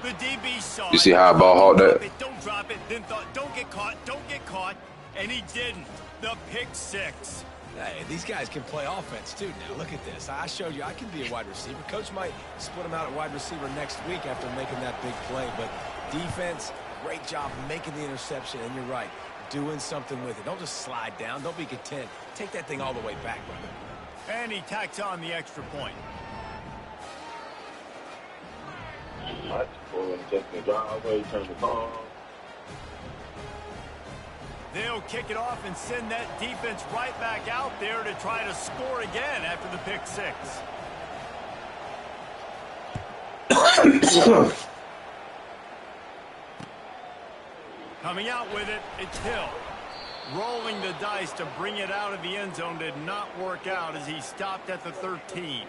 The DB saw You see how I ball hawked that? Don't drop it. Then thought, don't get caught. And he didn't. The pick six. Hey, these guys can play offense, too, now. Look at this. I showed you I can be a wide receiver. Coach might split him out at wide receiver next week after making that big play. But defense, great job making the interception. And you're right, doing something with it. Don't just slide down. Don't be content. Take that thing all the way back, brother. And he tacks on the extra point. Right, go and take the driveway, turn the car on. They'll kick it off and send that defense right back out there to try to score again after the pick six. Coming out with it, it's Hill. Rolling the dice to bring it out of the end zone did not work out as he stopped at the 13.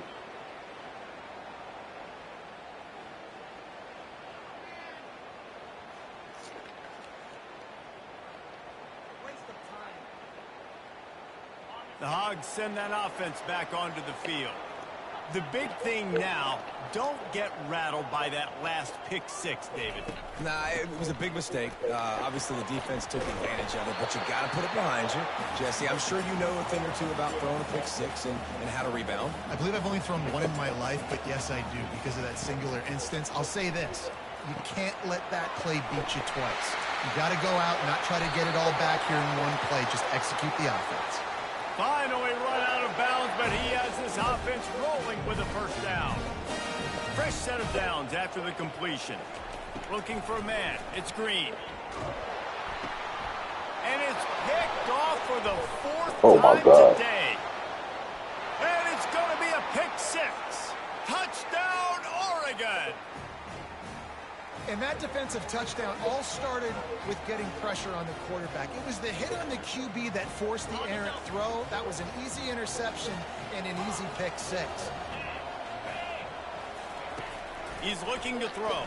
The Hogs send that offense back onto the field. The big thing now, don't get rattled by that last pick six, David. Nah, it was a big mistake. Obviously, the defense took advantage of it, but you got to put it behind you. Jesse, I'm sure you know a thing or two about throwing a pick six and how to rebound. I believe I've only thrown one in my life, but yes, I do because of that singular instance. I'll say this. You can't let that play beat you twice. You got to go out and not try to get it all back here in one play. Just execute the offense. Finally run out of bounds, but he has this offense rolling with a first down. Fresh set of downs after the completion. Looking for a man. It's Green. And it's picked off for the fourth time today. And it's going to be a pick six. Touchdown, Oregon. And that defensive touchdown all started with getting pressure on the quarterback. It was the hit on the QB that forced the errant throw. That was an easy interception and an easy pick six. He's looking to throw.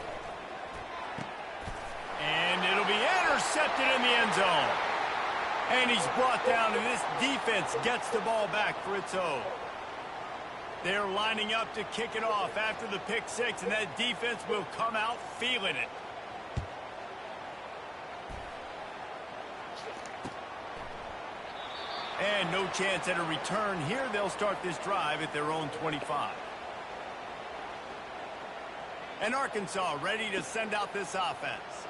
And it'll be intercepted in the end zone. And he's brought down, and this defense gets the ball back for its own. They're lining up to kick it off after the pick six, and that defense will come out feeling it. And no chance at a return here. They'll start this drive at their own 25. And Arkansas ready to send out this offense.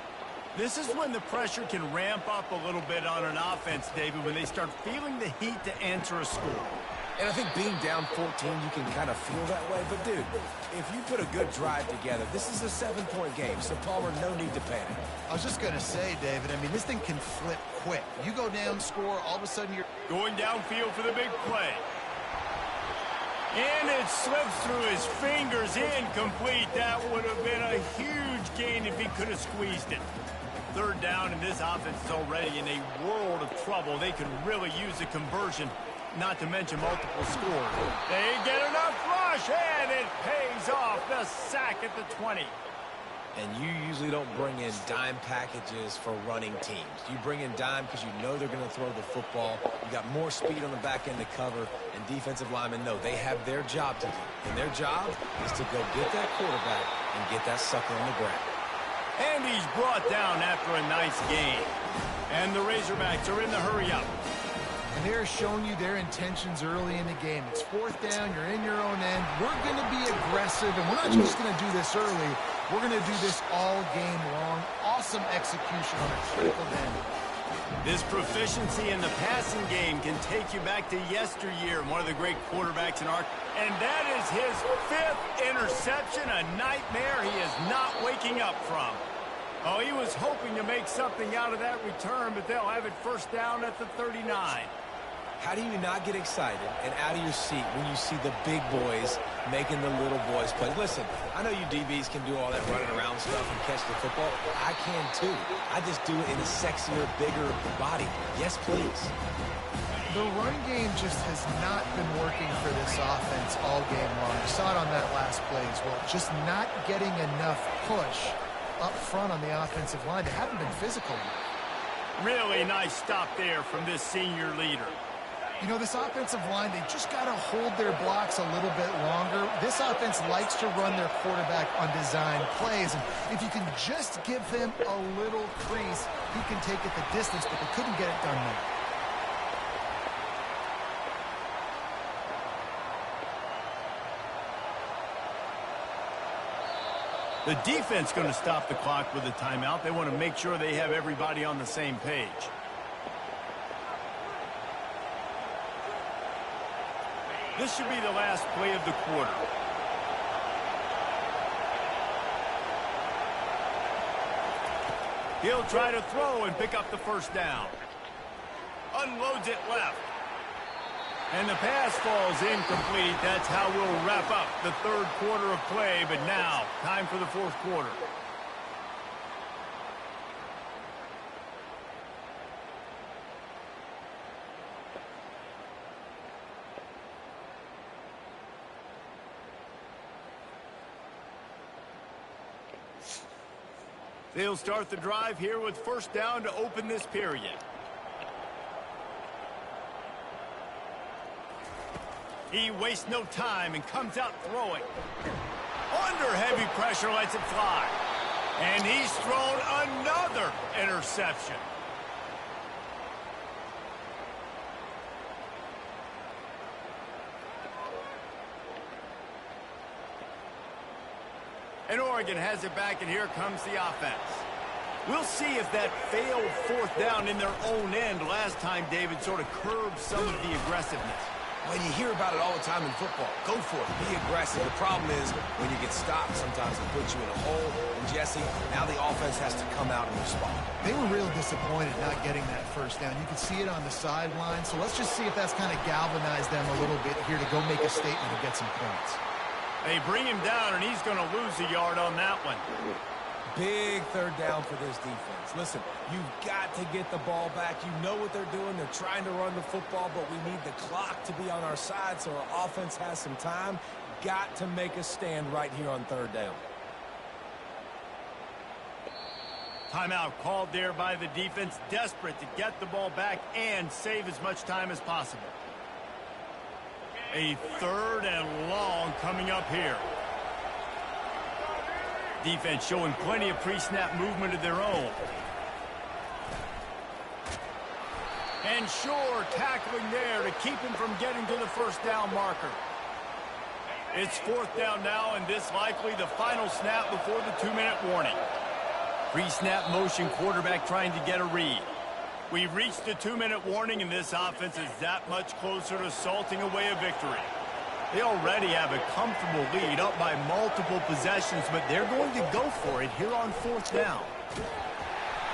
This is when the pressure can ramp up a little bit on an offense, David, when they start feeling the heat to answer a score. And I think being down 14, you can kind of feel that way. But, dude, if you put a good drive together, this is a 7-point game. So, Palmer, no need to panic. I was just going to say, David, I mean, this thing can flip quick. You go down, score, all of a sudden you're going downfield for the big play. And it slips through his fingers, incomplete. That would have been a huge gain if he could have squeezed it. Third down, and this offense is already in a world of trouble. They could really use a conversion, not to mention multiple scores. They get enough rush, and it pays off. The sack at the 20. And you usually don't bring in dime packages for running teams. You bring in dime because you know they're going to throw the football. You got more speed on the back end to cover, and defensive linemen know they have their job to do. And their job is to go get that quarterback and get that sucker on the ground. And he's brought down after a nice gain. And the Razorbacks are in the hurry-up. And they're showing you their intentions early in the game. It's fourth down, you're in your own end. We're going to be aggressive, and we're not just going to do this early. We're going to do this all game long. Awesome execution on a critical end. This proficiency in the passing game can take you back to yesteryear, one of the great quarterbacks in our... And that is his 5th interception, a nightmare he is not waking up from. Oh, he was hoping to make something out of that return, but they'll have it first down at the 39. How do you not get excited and out of your seat when you see the big boys making the little boys play? Listen, I know you DBs can do all that running around stuff and catch the football. I can too. I just do it in a sexier, bigger body. Yes, please. The run game just has not been working for this offense all game long. You saw it on that last play as well. Just not getting enough push up front on the offensive line. They haven't been physical enough. Really nice stop there from this senior leader. You know, this offensive line, they just got to hold their blocks a little bit longer. This offense likes to run their quarterback on design plays. And if you can just give him a little crease, he can take it the distance, but they couldn't get it done there. The defense going to stop the clock with a timeout. They want to make sure they have everybody on the same page. This should be the last play of the quarter. He'll try to throw and pick up the first down. Unloads it left. And the pass falls incomplete. That's how we'll wrap up the third quarter of play. But now, time for the fourth quarter. They'll start the drive here with first down to open this period. He wastes no time and comes out throwing. Under heavy pressure, lets it fly. And he's thrown another interception. And Oregon has it back, and here comes the offense. We'll see if that failed fourth down in their own end last time, David, sort of curbed some of the aggressiveness. Well, you hear about it all the time in football. Go for it. Be aggressive. The problem is when you get stopped, sometimes it puts you in a hole. And, Jesse, now the offense has to come out and respond. They were real disappointed not getting that first down. You can see it on the sideline. So let's just see if that's kind of galvanized them a little bit here to go make a statement and get some points. They bring him down, and he's going to lose a yard on that one. Big third down for this defense. Listen, you've got to get the ball back. You know what they're doing. They're trying to run the football, but we need the clock to be on our side so our offense has some time. Got to make a stand right here on third down. Timeout called there by the defense, desperate to get the ball back and save as much time as possible. A third and long coming up here. Defense showing plenty of pre-snap movement of their own. And Shore tackling there to keep him from getting to the first down marker. It's fourth down now, and this likely the final snap before the 2-minute warning. Pre-snap motion, quarterback trying to get a read. We've reached the 2-minute warning, and this offense is that much closer to salting away a victory. They already have a comfortable lead up by multiple possessions, but they're going to go for it here on fourth down.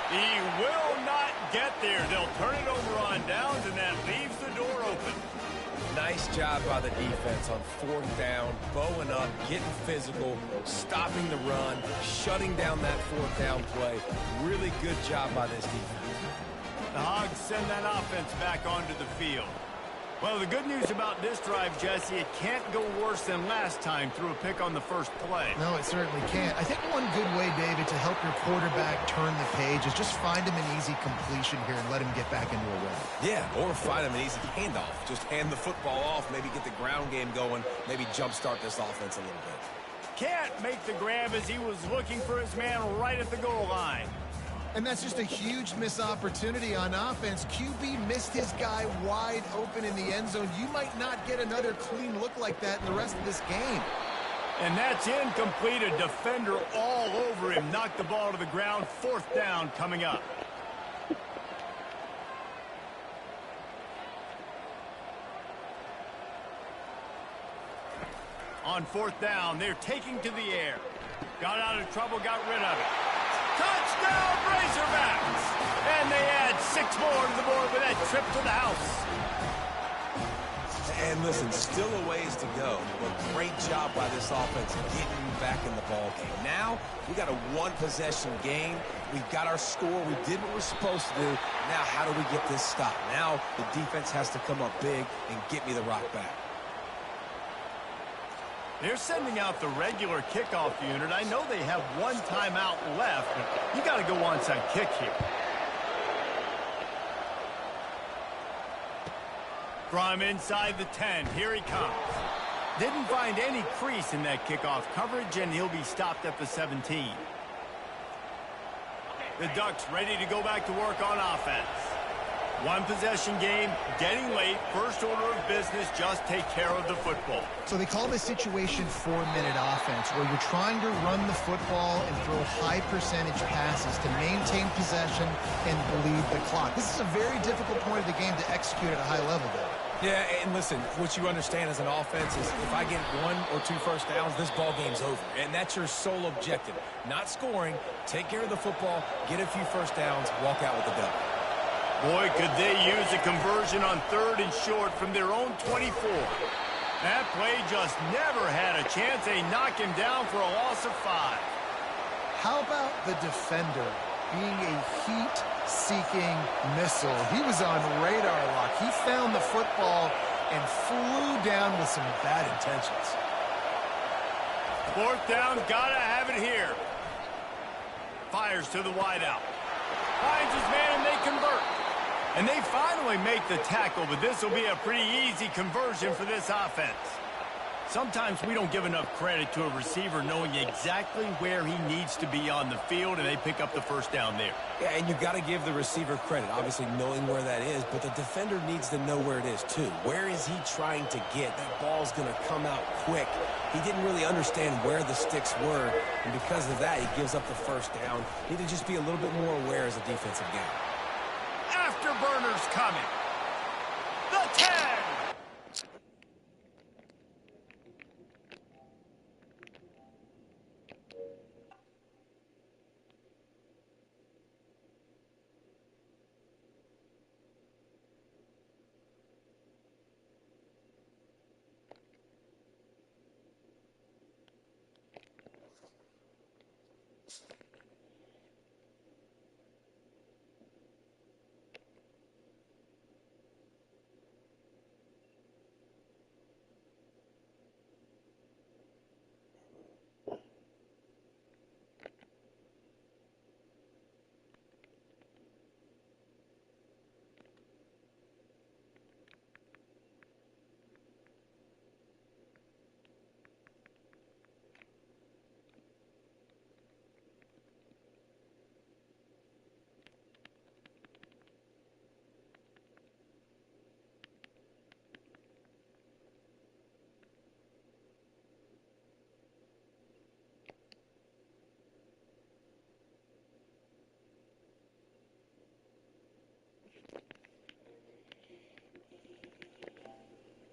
He will not get there. They'll turn it over on downs, and that leaves the door open. Nice job by the defense on fourth down, bowing up, getting physical, stopping the run, shutting down that fourth down play. Really good job by this defense. The Hogs send that offense back onto the field. Well, the good news about this drive, Jesse, it can't go worse than last time through a pick on the first play. No, it certainly can't. I think one good way, David, to help your quarterback turn the page is just find him an easy completion here and let him get back into a rhythm. Yeah, or find him an easy handoff. Just hand the football off, maybe get the ground game going, maybe jumpstart this offense a little bit. Can't make the grab as he was looking for his man right at the goal line. And that's just a huge missed opportunity on offense. QB missed his guy wide open in the end zone. You might not get another clean look like that in the rest of this game. And that's incomplete. A defender all over him. Knocked the ball to the ground. Fourth down coming up. On fourth down, they're taking to the air. Got out of trouble, got rid of it. Touchdown, Razorbacks! And they add 6 more to the board with that trip to the house. And listen, still a ways to go, but great job by this offense getting back in the ball game. Now, we got a one-possession game. We've got our score. We did what we're supposed to do. Now, how do we get this stopped? Now, the defense has to come up big and get me the rock back. They're sending out the regular kickoff unit. I know they have one timeout left, but you got to go onside kick here. From inside the 10, here he comes. Didn't find any crease in that kickoff coverage, and he'll be stopped at the 17. The Ducks ready to go back to work on offense. One possession game, getting late, first order of business, just take care of the football. So they call this situation 4-minute offense, where you're trying to run the football and throw high percentage passes to maintain possession and bleed the clock. This is a very difficult point of the game to execute at a high level, though. Yeah, and listen, what you understand as an offense is if I get 1 or 2 first downs, this ball game's over. And that's your sole objective. Not scoring, take care of the football, get a few first downs, walk out with the dub. Boy, could they use a conversion on 3rd and short from their own 24. That play just never had a chance. They knock him down for a loss of 5. How about the defender being a heat-seeking missile? He was on radar lock. He found the football and flew down with some bad intentions. Fourth down, gotta have it here. Fires to the wideout. Finds his man, and they convert. And they finally make the tackle, but this will be a pretty easy conversion for this offense. Sometimes we don't give enough credit to a receiver knowing exactly where he needs to be on the field, and they pick up the first down there. Yeah, and you've got to give the receiver credit, obviously knowing where that is, but the defender needs to know where it is too. Where is he trying to get? That ball's going to come out quick. He didn't really understand where the sticks were, and because of that, he gives up the first down. Need to just be a little bit more aware as a defensive guy. Afterburners coming.